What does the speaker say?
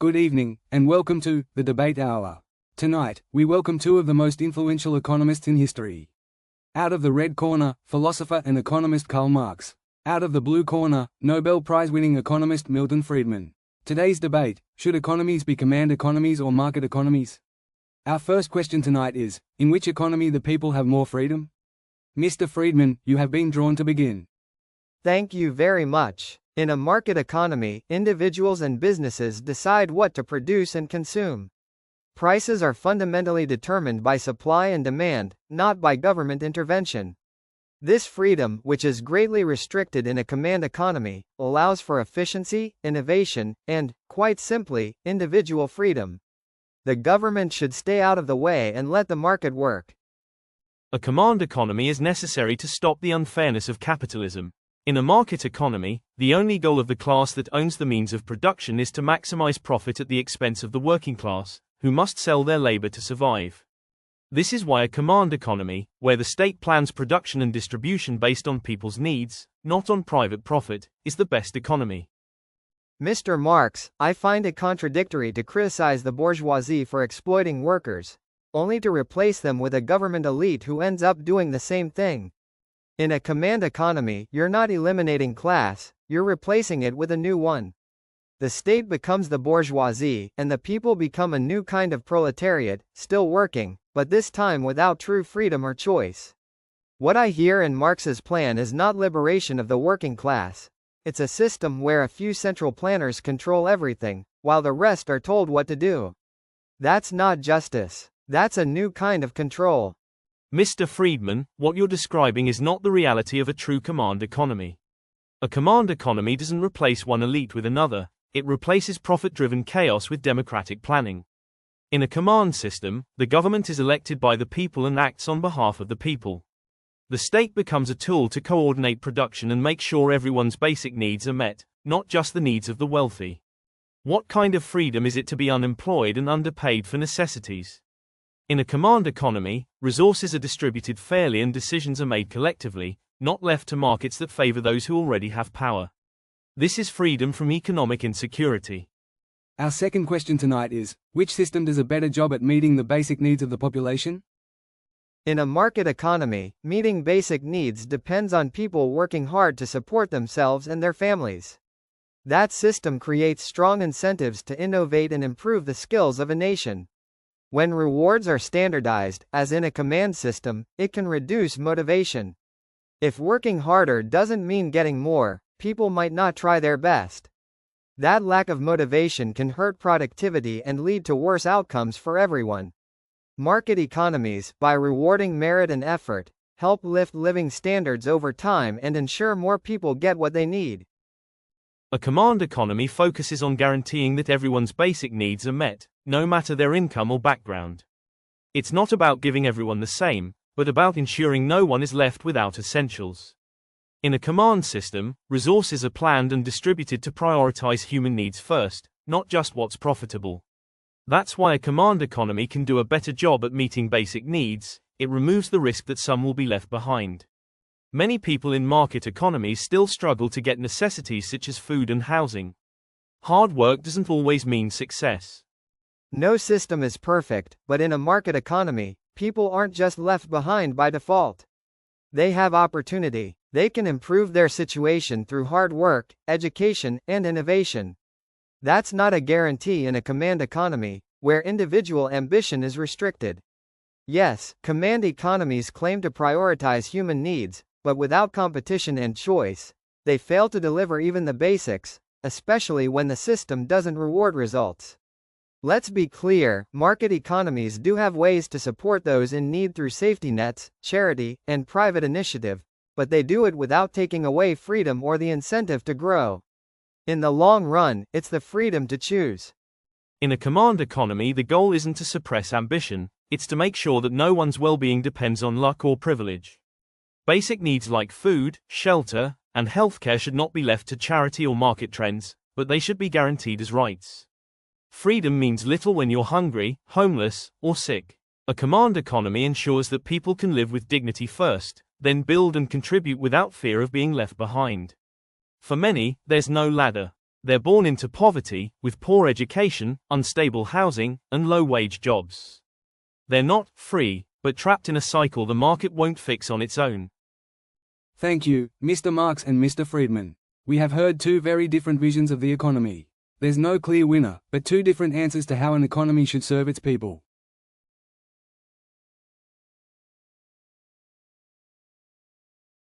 Good evening, and welcome to The Debate Hour. Tonight, we welcome two of the most influential economists in history. Out of the red corner, philosopher and economist Karl Marx. Out of the blue corner, Nobel Prize-winning economist Milton Friedman. Today's debate: should economies be command economies or market economies? Our first question tonight is, in which economy the people have more freedom? Mr. Friedman, you have been drawn to begin. Thank you very much. In a market economy, individuals and businesses decide what to produce and consume. Prices are fundamentally determined by supply and demand, not by government intervention. This freedom, which is greatly restricted in a command economy, allows for efficiency, innovation, and, quite simply, individual freedom. The government should stay out of the way and let the market work. A command economy is necessary to stop the unfairness of capitalism. In a market economy, the only goal of the class that owns the means of production is to maximize profit at the expense of the working class, who must sell their labor to survive. This is why a command economy, where the state plans production and distribution based on people's needs, not on private profit, is the best economy. Mr. Marx, I find it contradictory to criticize the bourgeoisie for exploiting workers, only to replace them with a government elite who ends up doing the same thing. In a command economy, you're not eliminating class, you're replacing it with a new one. The state becomes the bourgeoisie, and the people become a new kind of proletariat, still working, but this time without true freedom or choice. What I hear in Marx's plan is not liberation of the working class. It's a system where a few central planners control everything, while the rest are told what to do. That's not justice. That's a new kind of control. Mr. Friedman, what you're describing is not the reality of a true command economy. A command economy doesn't replace one elite with another, it replaces profit-driven chaos with democratic planning. In a command system, the government is elected by the people and acts on behalf of the people. The state becomes a tool to coordinate production and make sure everyone's basic needs are met, not just the needs of the wealthy. What kind of freedom is it to be unemployed and underpaid for necessities? In a command economy, resources are distributed fairly and decisions are made collectively, not left to markets that favor those who already have power. This is freedom from economic insecurity. Our second question tonight is, which system does a better job at meeting the basic needs of the population? In a market economy, meeting basic needs depends on people working hard to support themselves and their families. That system creates strong incentives to innovate and improve the skills of a nation. When rewards are standardized, as in a command system, it can reduce motivation. If working harder doesn't mean getting more, people might not try their best. That lack of motivation can hurt productivity and lead to worse outcomes for everyone. Market economies, by rewarding merit and effort, help lift living standards over time and ensure more people get what they need. A command economy focuses on guaranteeing that everyone's basic needs are met, no matter their income or background. It's not about giving everyone the same, but about ensuring no one is left without essentials. In a command system, resources are planned and distributed to prioritize human needs first, not just what's profitable. That's why a command economy can do a better job at meeting basic needs. It removes the risk that some will be left behind. Many people in market economies still struggle to get necessities such as food and housing. Hard work doesn't always mean success. No system is perfect, but in a market economy, people aren't just left behind by default. They have opportunity. They can improve their situation through hard work, education, and innovation. That's not a guarantee in a command economy, where individual ambition is restricted. Yes, command economies claim to prioritize human needs, but without competition and choice, they fail to deliver even the basics, especially when the system doesn't reward results. Let's be clear, market economies do have ways to support those in need through safety nets, charity, and private initiative, but they do it without taking away freedom or the incentive to grow. In the long run, it's the freedom to choose. In a command economy, the goal isn't to suppress ambition, it's to make sure that no one's well-being depends on luck or privilege. Basic needs like food, shelter, and healthcare should not be left to charity or market trends, but they should be guaranteed as rights. Freedom means little when you're hungry, homeless, or sick. A command economy ensures that people can live with dignity first, then build and contribute without fear of being left behind. For many, there's no ladder. They're born into poverty, with poor education, unstable housing, and low-wage jobs. They're not free, but trapped in a cycle the market won't fix on its own. Thank you, Mr. Marx and Mr. Friedman. We have heard two very different visions of the economy. There's no clear winner, but two different answers to how an economy should serve its people.